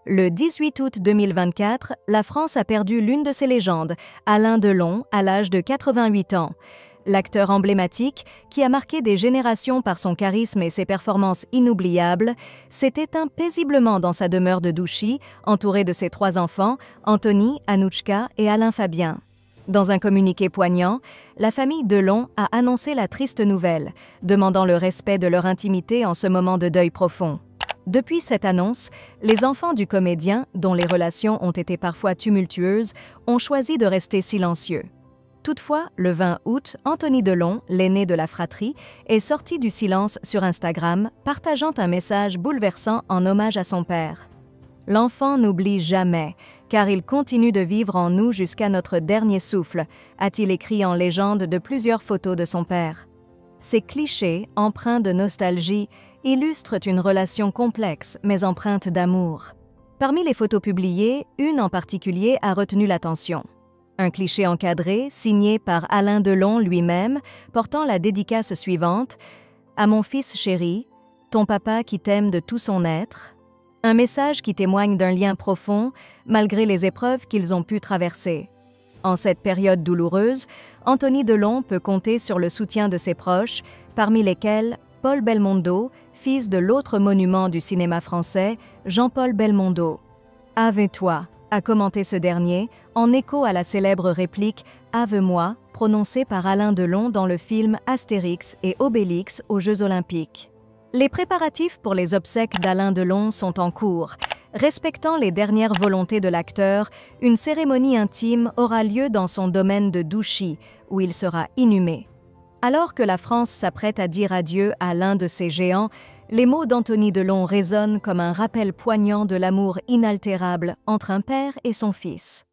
Le 18 août 2024, la France a perdu l'une de ses légendes, Alain Delon, à l'âge de 88 ans. L'acteur emblématique, qui a marqué des générations par son charisme et ses performances inoubliables, s'est éteint paisiblement dans sa demeure de Douchy, entouré de ses 3 enfants, Anthony, Anouchka et Alain Fabien. Dans un communiqué poignant, la famille Delon a annoncé la triste nouvelle, demandant le respect de leur intimité en ce moment de deuil profond. Depuis cette annonce, les enfants du comédien, dont les relations ont été parfois tumultueuses, ont choisi de rester silencieux. Toutefois, le 20 août, Anthony Delon, l'aîné de la fratrie, est sorti du silence sur Instagram, partageant un message bouleversant en hommage à son père. « L'enfant n'oublie jamais, car il continue de vivre en nous jusqu'à notre dernier souffle », a-t-il écrit en légende de plusieurs photos de son père. Ces clichés, empreints de nostalgie, illustrent une relation complexe mais empreinte d'amour. Parmi les photos publiées, une en particulier a retenu l'attention. Un cliché encadré, signé par Alain Delon lui-même, portant la dédicace suivante « À mon fils chéri, ton papa qui t'aime de tout son être », un message qui témoigne d'un lien profond, malgré les épreuves qu'ils ont pu traverser. En cette période douloureuse, Anthony Delon peut compter sur le soutien de ses proches, parmi lesquels Paul Belmondo, fils de l'autre monument du cinéma français, Jean-Paul Belmondo. « Ave toi », a commenté ce dernier, en écho à la célèbre réplique « Ave-moi » prononcée par Alain Delon dans le film Astérix et Obélix aux Jeux Olympiques. Les préparatifs pour les obsèques d'Alain Delon sont en cours. Respectant les dernières volontés de l'acteur, une cérémonie intime aura lieu dans son domaine de Douchy, où il sera inhumé. Alors que la France s'apprête à dire adieu à l'un de ses géants, les mots d'Anthony Delon résonnent comme un rappel poignant de l'amour inaltérable entre un père et son fils.